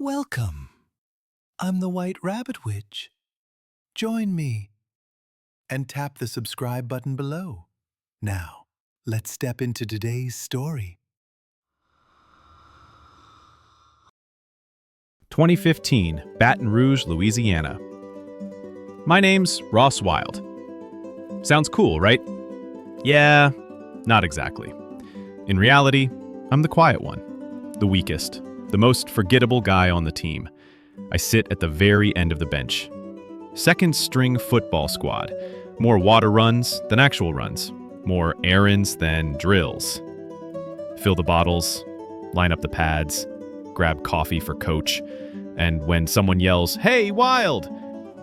Welcome. I'm the White Rabbit Witch. Join me and tap the subscribe button below. Now, let's step into today's story. 2015, Baton Rouge, Louisiana. My name's Ross Wilde. Sounds cool, right? Yeah, not exactly. In reality, I'm the quiet one, the weakest, the most forgettable guy on the team. I sit at the very end of the bench. Second string football squad. More water runs than actual runs. More errands than drills. Fill the bottles, line up the pads, grab coffee for coach, and when someone yells, "Hey, Wild!"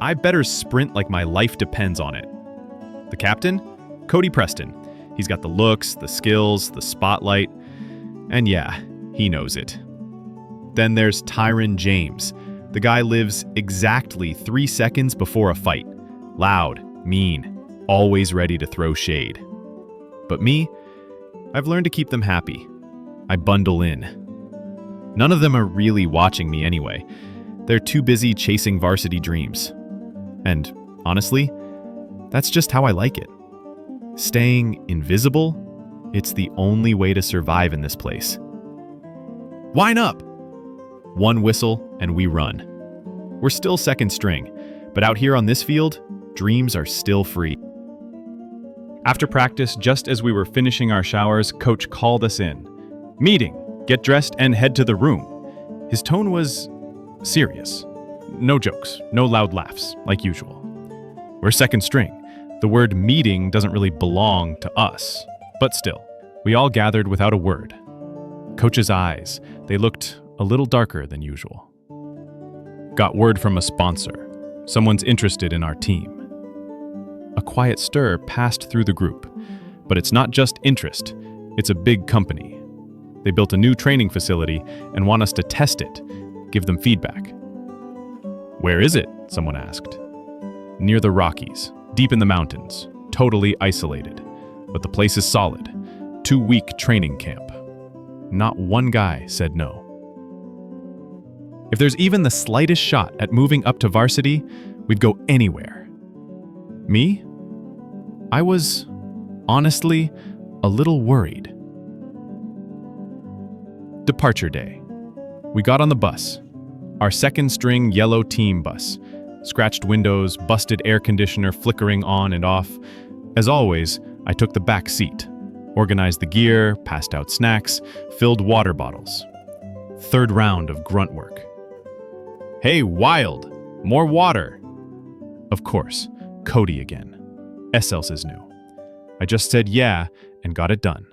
I better sprint like my life depends on it. The captain? Cody Preston. He's got the looks, the skills, the spotlight, and yeah, he knows it. Then there's Tyron James. The guy lives exactly 3 seconds before a fight. Loud, mean, always ready to throw shade. But me, I've learned to keep them happy. I bundle in. None of them are really watching me anyway. They're too busy chasing varsity dreams. And honestly, that's just how I like it. Staying invisible, it's the only way to survive in this place. Line up! One whistle and we run. We're still second string, but out here on this field, dreams are still free. After practice, just as we were finishing our showers, Coach called us in. Meeting, get dressed and head to the room. His tone was serious. No jokes, no loud laughs, like usual. We're second string. The word meeting doesn't really belong to us, but still, we all gathered without a word. Coach's eyes, they looked a little darker than usual. Got word from a sponsor. Someone's interested in our team. A quiet stir passed through the group, but it's not just interest, it's a big company. They built a new training facility and want us to test it, give them feedback. Where is it? Someone asked. Near the Rockies, deep in the mountains, totally isolated. But the place is solid. 2-week training camp. Not one guy said no. If there's even the slightest shot at moving up to varsity, we'd go anywhere. Me? I was, honestly, a little worried. Departure day. We got on the bus. Our second string yellow team bus. Scratched windows, busted air conditioner flickering on and off. As always, I took the back seat. Organized the gear, passed out snacks, filled water bottles. Third round of grunt work. Hey, Wild! More water! Of course, Cody again. Else is new. I just said yeah and got it done.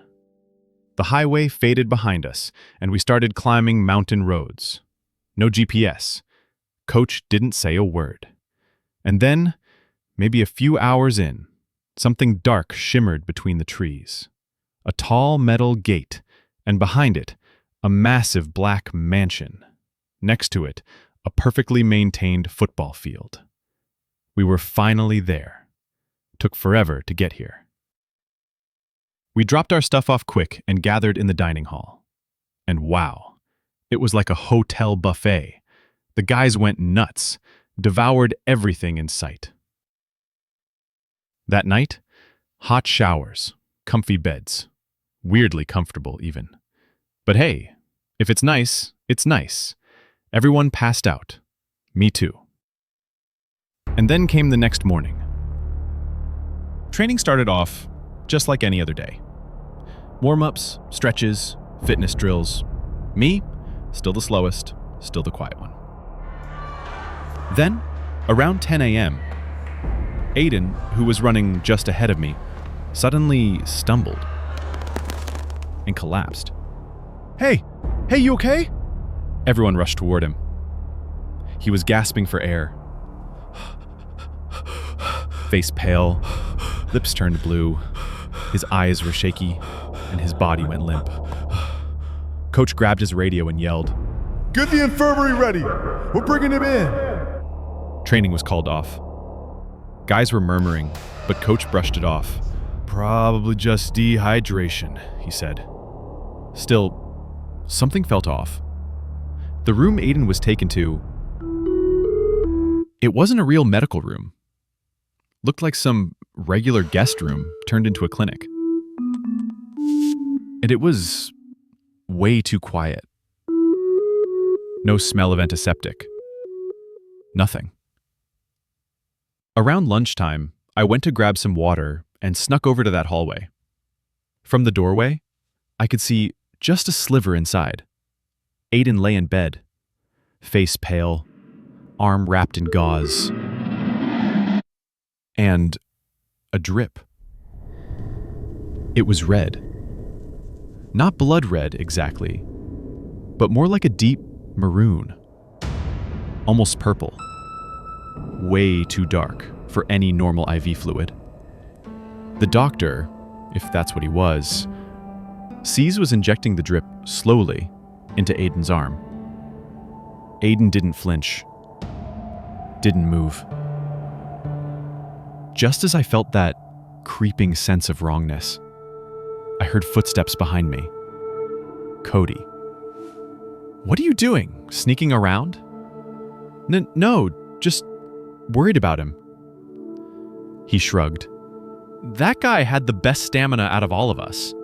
The highway faded behind us, and we started climbing mountain roads. No GPS. Coach didn't say a word. And then, maybe a few hours in, something dark shimmered between the trees. A tall metal gate, and behind it, a massive black mansion. Next to it, a perfectly maintained football field. We were finally there. Took forever to get here. We dropped our stuff off quick and gathered in the dining hall. And wow, it was like a hotel buffet. The guys went nuts, devoured everything in sight. That night, hot showers, comfy beds, weirdly comfortable even. But hey, if it's nice, it's nice. Everyone passed out. Me too. And then came the next morning. Training started off just like any other day. Warm-ups, stretches, fitness drills. Me, still the slowest, still the quiet one. Then, around 10 a.m., Aiden, who was running just ahead of me, suddenly stumbled and collapsed. Hey, you okay? Everyone rushed toward him. He was gasping for air. Face pale, lips turned blue, his eyes were shaky, and his body went limp. Coach grabbed his radio and yelled, "Get the infirmary ready! We're bringing him in!" Training was called off. Guys were murmuring, but Coach brushed it off. Probably just dehydration, he said. Still, something felt off. The room Aiden was taken to, it wasn't a real medical room. Looked like some regular guest room turned into a clinic. And it was way too quiet. No smell of antiseptic. Nothing. Around lunchtime, I went to grab some water and snuck over to that hallway. From the doorway, I could see just a sliver inside. Aiden lay in bed, face pale, arm wrapped in gauze, and a drip. It was red. Not blood red exactly, but more like a deep maroon, almost purple. Way too dark for any normal IV fluid. The doctor, if that's what he was, was injecting the drip slowly into Aiden's arm. Aiden didn't flinch, didn't move. Just as I felt that creeping sense of wrongness, I heard footsteps behind me. Cody. "What are you doing? Sneaking around?" No, just worried about him." He shrugged. "That guy had the best stamina out of all of us."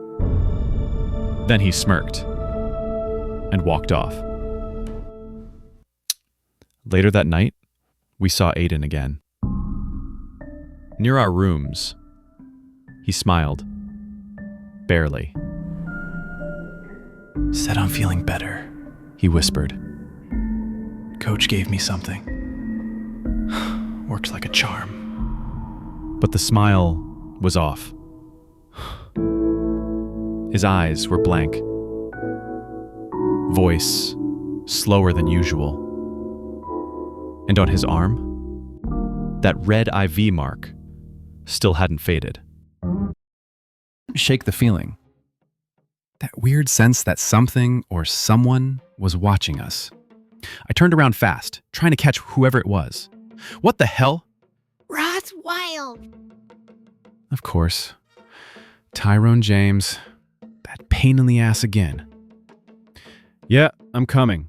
Then he smirked and walked off. Later that night, we saw Aiden again. Near our rooms, he smiled. Barely. Said I'm feeling better, He whispered. Coach gave me something. Works like a charm. But the smile was off. His eyes were blank. Voice slower than usual. And on his arm, that red IV mark still hadn't faded. Shake the feeling. That weird sense that something or someone was watching us. I turned around fast, trying to catch whoever it was. What the hell? Ross Wild! Of course. Tyrone James. That pain in the ass again. "Yeah, I'm coming."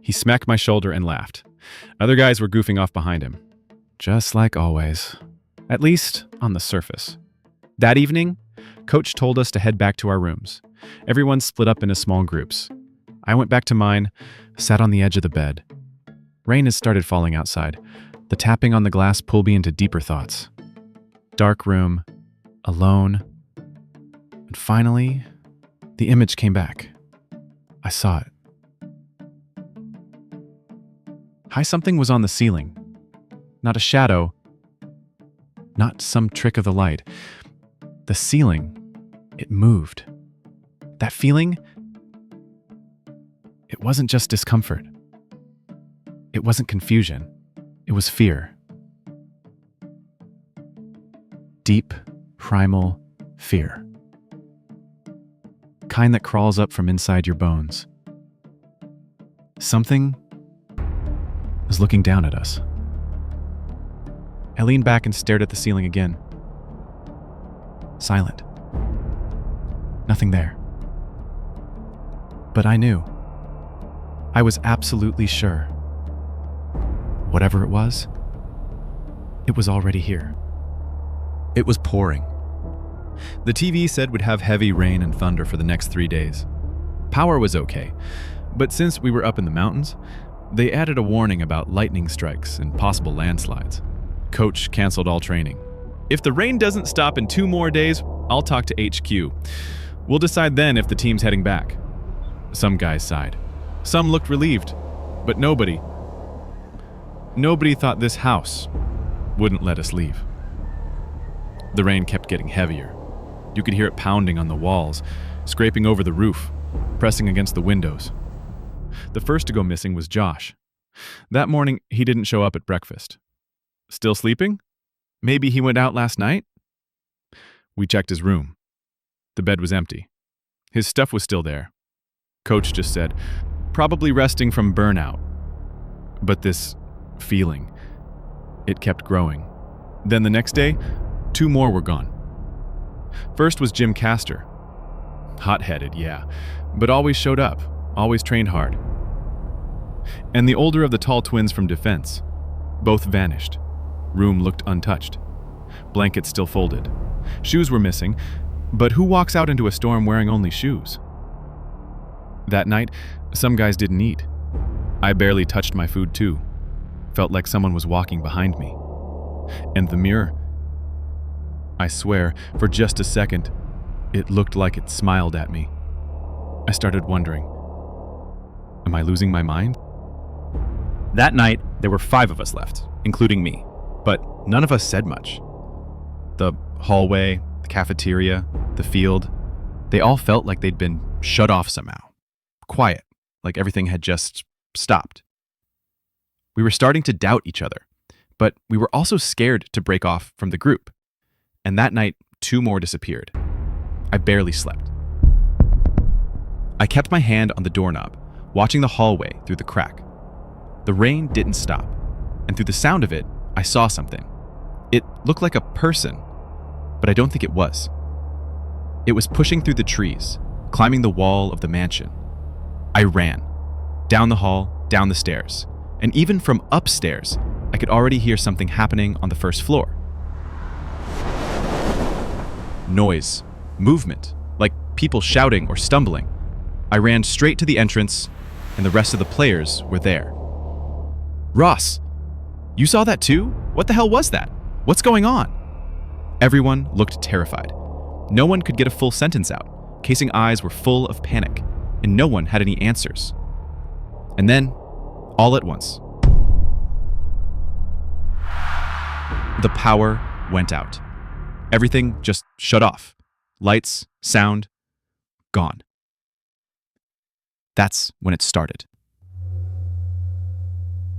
He smacked my shoulder and laughed. Other guys were goofing off behind him. Just like always. At least on the surface. That evening, Coach told us to head back to our rooms. Everyone split up into small groups. I went back to mine, sat on the edge of the bed. Rain has started falling outside. The tapping on the glass pulled me into deeper thoughts. Dark room, alone. And finally, the image came back. I saw it. Something was on the ceiling. Not a shadow. Not some trick of the light. The ceiling, it moved. That feeling, it wasn't just discomfort. It wasn't confusion. It was fear. Deep, primal fear. Kind that crawls up from inside your bones. Something was looking down at us. I leaned back and stared at the ceiling again. Silent. Nothing there. But I knew. I was absolutely sure. Whatever it was already here. It was pouring. The TV said we'd have heavy rain and thunder for the next 3 days. Power was okay, but since we were up in the mountains, they added a warning about lightning strikes and possible landslides. Coach canceled all training. "If the rain doesn't stop in 2 more days, I'll talk to HQ. We'll decide then if the team's heading back." Some guys sighed. Some looked relieved, but nobody thought this house wouldn't let us leave. The rain kept getting heavier. You could hear it pounding on the walls, scraping over the roof, pressing against the windows. The first to go missing was Josh. That morning, he didn't show up at breakfast. Still sleeping? Maybe he went out last night? We checked his room. The bed was empty. His stuff was still there. Coach just said, probably resting from burnout. But this feeling, it kept growing. Then the next day, 2 more were gone. First was Jim Castor. Hot-headed, yeah, but always showed up, always trained hard. and the older of the tall twins from defense. Both vanished. Room looked untouched. Blankets still folded. Shoes were missing, but who walks out into a storm wearing only shoes? That night, some guys didn't eat. I barely touched my food too. Felt like someone was walking behind me. And the mirror, I swear, for just a second, it looked like it smiled at me. I started wondering, am I losing my mind? That night, there were 5 of us left, including me, but none of us said much. The hallway, the cafeteria, the field, they all felt like they'd been shut off somehow. Quiet, like everything had just stopped. We were starting to doubt each other, but we were also scared to break off from the group. And that night, 2 more disappeared. I barely slept. I kept my hand on the doorknob, watching the hallway through the crack. The rain didn't stop, and through the sound of it, I saw something. It looked like a person, but I don't think it was. It was pushing through the trees, climbing the wall of the mansion. I ran, down the hall, down the stairs, and even from upstairs, I could already hear something happening on the first floor. Noise, movement, like people shouting or stumbling. I ran straight to the entrance, and the rest of the players were there. Ross, you saw that too? What the hell was that? What's going on? Everyone looked terrified. No one could get a full sentence out. Casing eyes were full of panic, and no one had any answers. And then, all at once, the power went out. Everything just shut off. Lights, sound, gone. That's when it started.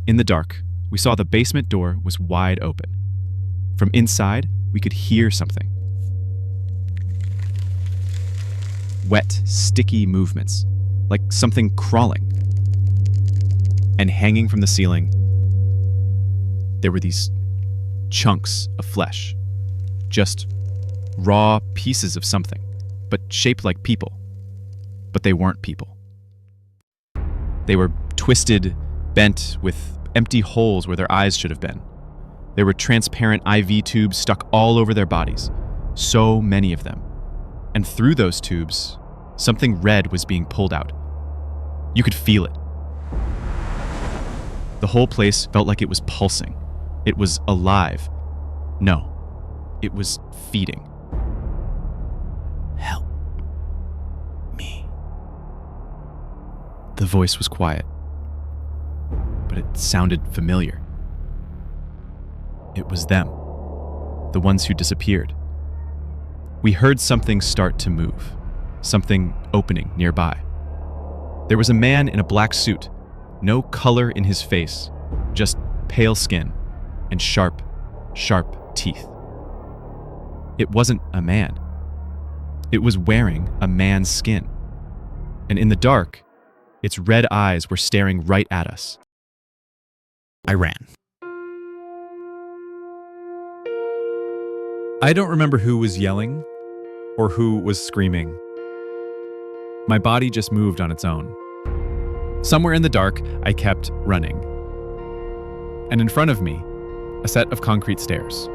In the dark, we saw the basement door was wide open. From inside, we could hear something. Wet, sticky movements, like something crawling. And hanging from the ceiling, there were these chunks of flesh. Just raw pieces of something, but shaped like people. But they weren't people. They were twisted, bent, with empty holes where their eyes should have been. There were transparent IV tubes stuck all over their bodies, so many of them. And through those tubes, something red was being pulled out. You could feel it. The whole place felt like it was pulsing. It was alive. No, it was feeding. Help me. The voice was quiet, but it sounded familiar. It was them, the ones who disappeared. We heard something start to move, something opening nearby. There was a man in a black suit, no color in his face, just pale skin and sharp, sharp teeth. It wasn't a man. It was wearing a man's skin. And in the dark, its red eyes were staring right at us. I ran. I don't remember who was yelling or who was screaming. My body just moved on its own. Somewhere in the dark, I kept running. And in front of me, a set of concrete stairs.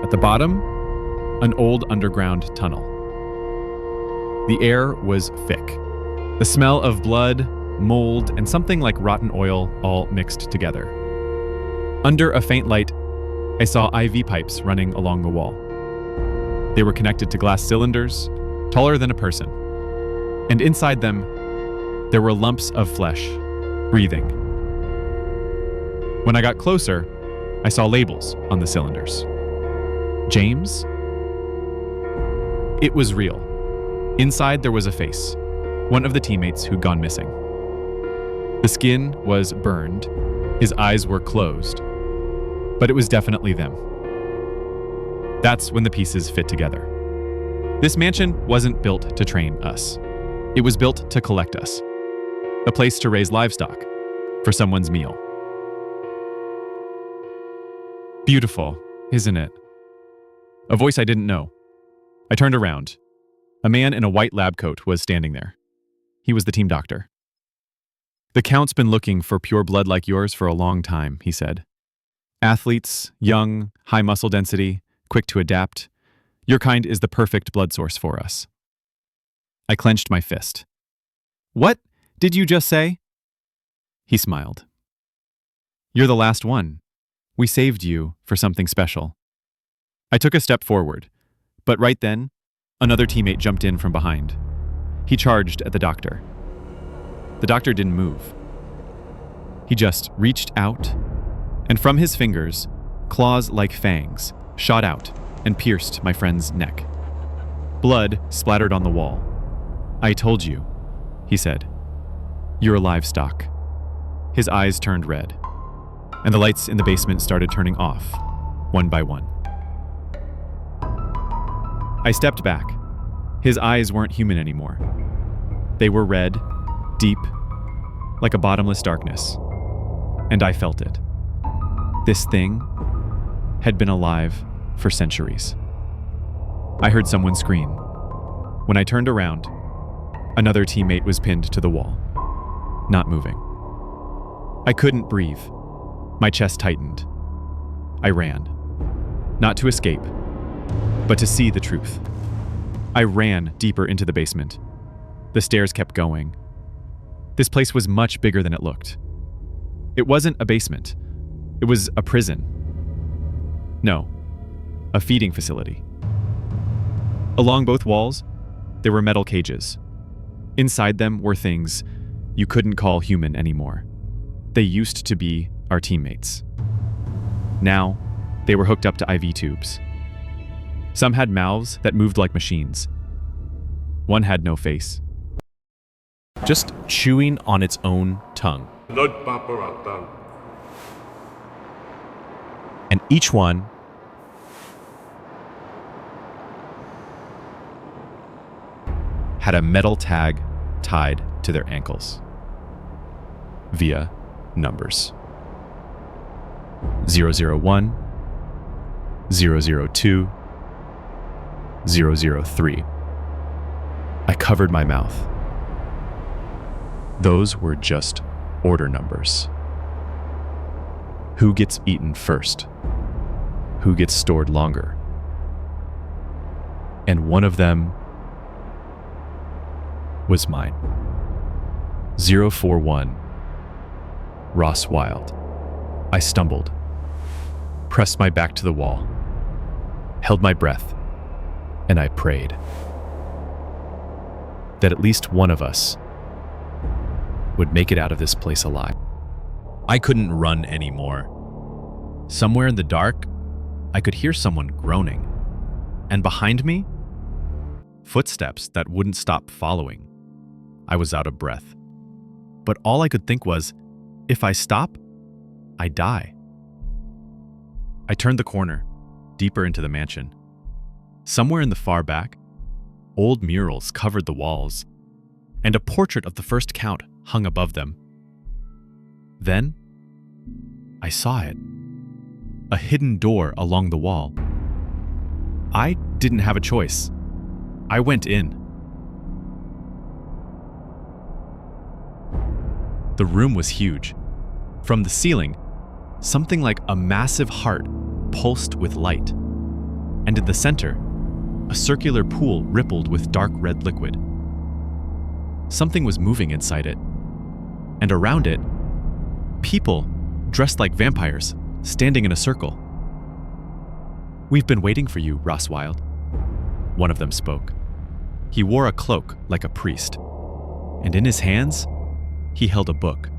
At the bottom, an old underground tunnel. The air was thick. The smell of blood, mold, and something like rotten oil all mixed together. Under a faint light, I saw IV pipes running along the wall. They were connected to glass cylinders, taller than a person. And inside them, there were lumps of flesh, breathing. When I got closer, I saw labels on the cylinders. James? It was real. Inside there was a face, one of the teammates who'd gone missing. The skin was burned, his eyes were closed, but it was definitely them. That's when the pieces fit together. This mansion wasn't built to train us. It was built to collect us. A place to raise livestock for someone's meal. Beautiful, isn't it? A voice I didn't know. I turned around. A man in a white lab coat was standing there. He was the team doctor. The Count's been looking for pure blood like yours for a long time, he said. Athletes, young, high muscle density, quick to adapt. Your kind is the perfect blood source for us. I clenched my fist. What did you just say? He smiled. You're the last one. We saved you for something special. I took a step forward, but right then, another teammate jumped in from behind. He charged at the doctor. The doctor didn't move. He just reached out, and from his fingers, claws like fangs shot out and pierced my friend's neck. Blood splattered on the wall. I told you, he said. You're a livestock. His eyes turned red, and the lights in the basement started turning off, one by one. I stepped back. His eyes weren't human anymore. They were red, deep, like a bottomless darkness, and I felt it. This thing had been alive for centuries. I heard someone scream. When I turned around, another teammate was pinned to the wall, not moving. I couldn't breathe. My chest tightened. I ran, not to escape, but to see the truth. I ran deeper into the basement. The stairs kept going. This place was much bigger than it looked. It wasn't a basement. It was a prison. No, a feeding facility. Along both walls, there were metal cages. Inside them were things you couldn't call human anymore. They used to be our teammates. Now, they were hooked up to IV tubes. Some had mouths that moved like machines. One had no face, just chewing on its own tongue. And each one had a metal tag tied to their ankles via numbers. 001, 002, 003. I covered my mouth. Those were just order numbers. Who gets eaten first? Who gets stored longer? And one of them was mine. 041, Ross Wild. I stumbled, pressed my back to the wall, held my breath, and I prayed that at least one of us would make it out of this place alive. I couldn't run anymore. Somewhere in the dark, I could hear someone groaning, and behind me, footsteps that wouldn't stop following. I was out of breath, but all I could think was, if I stop, I die. I turned the corner, deeper into the mansion. Somewhere in the far back, old murals covered the walls, and a portrait of the first Count hung above them. Then, I saw it. A hidden door along the wall. I didn't have a choice. I went in. The room was huge. From the ceiling, something like a massive heart pulsed with light. And in the center, a circular pool rippled with dark red liquid. Something was moving inside it. And around it, people dressed like vampires, standing in a circle. "We've been waiting for you, Ross Wild," one of them spoke. He wore a cloak like a priest, and in his hands, he held a book,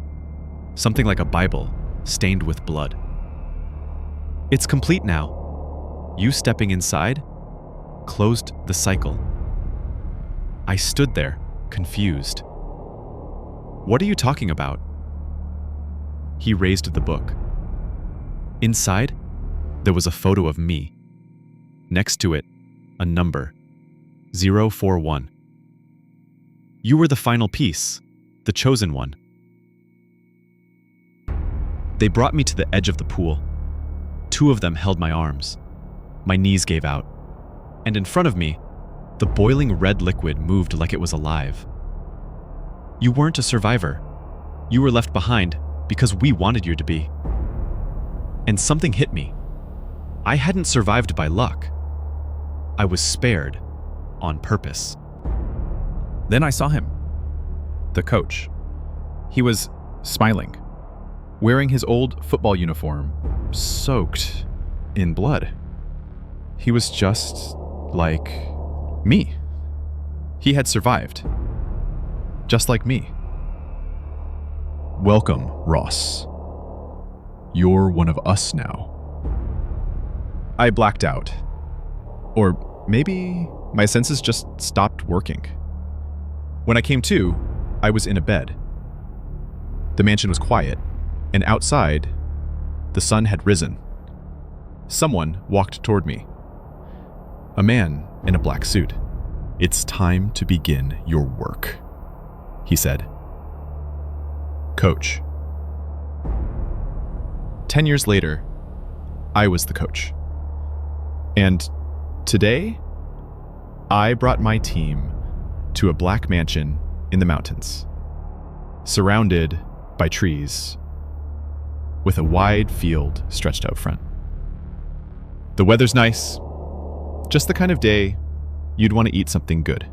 something like a Bible, stained with blood. "It's complete now. You stepping inside closed the cycle." I stood there, confused. "What are you talking about?" He raised the book. Inside, there was a photo of me. Next to it, a number, 041. You were the final piece, the chosen one. They brought me to the edge of the pool. Two of them held my arms. My knees gave out. And in front of me, the boiling red liquid moved like it was alive. "You weren't a survivor. You were left behind because we wanted you to be. And something hit me. I hadn't survived by luck. I was spared on purpose. Then I saw him. The coach. He was smiling, wearing his old football uniform, soaked in blood. He was just like me. He had survived, just like me. Welcome, Ross. You're one of us now. I blacked out. Or maybe my senses just stopped working. When I came to, I was in a bed. The mansion was quiet, and outside, the sun had risen. Someone walked toward me. A man in a black suit. It's time to begin your work, he said. Coach. 10 years later, I was the coach. And today, I brought my team to a black mansion in the mountains, surrounded by trees, with a wide field stretched out front. The weather's nice, just the kind of day you'd want to eat something good.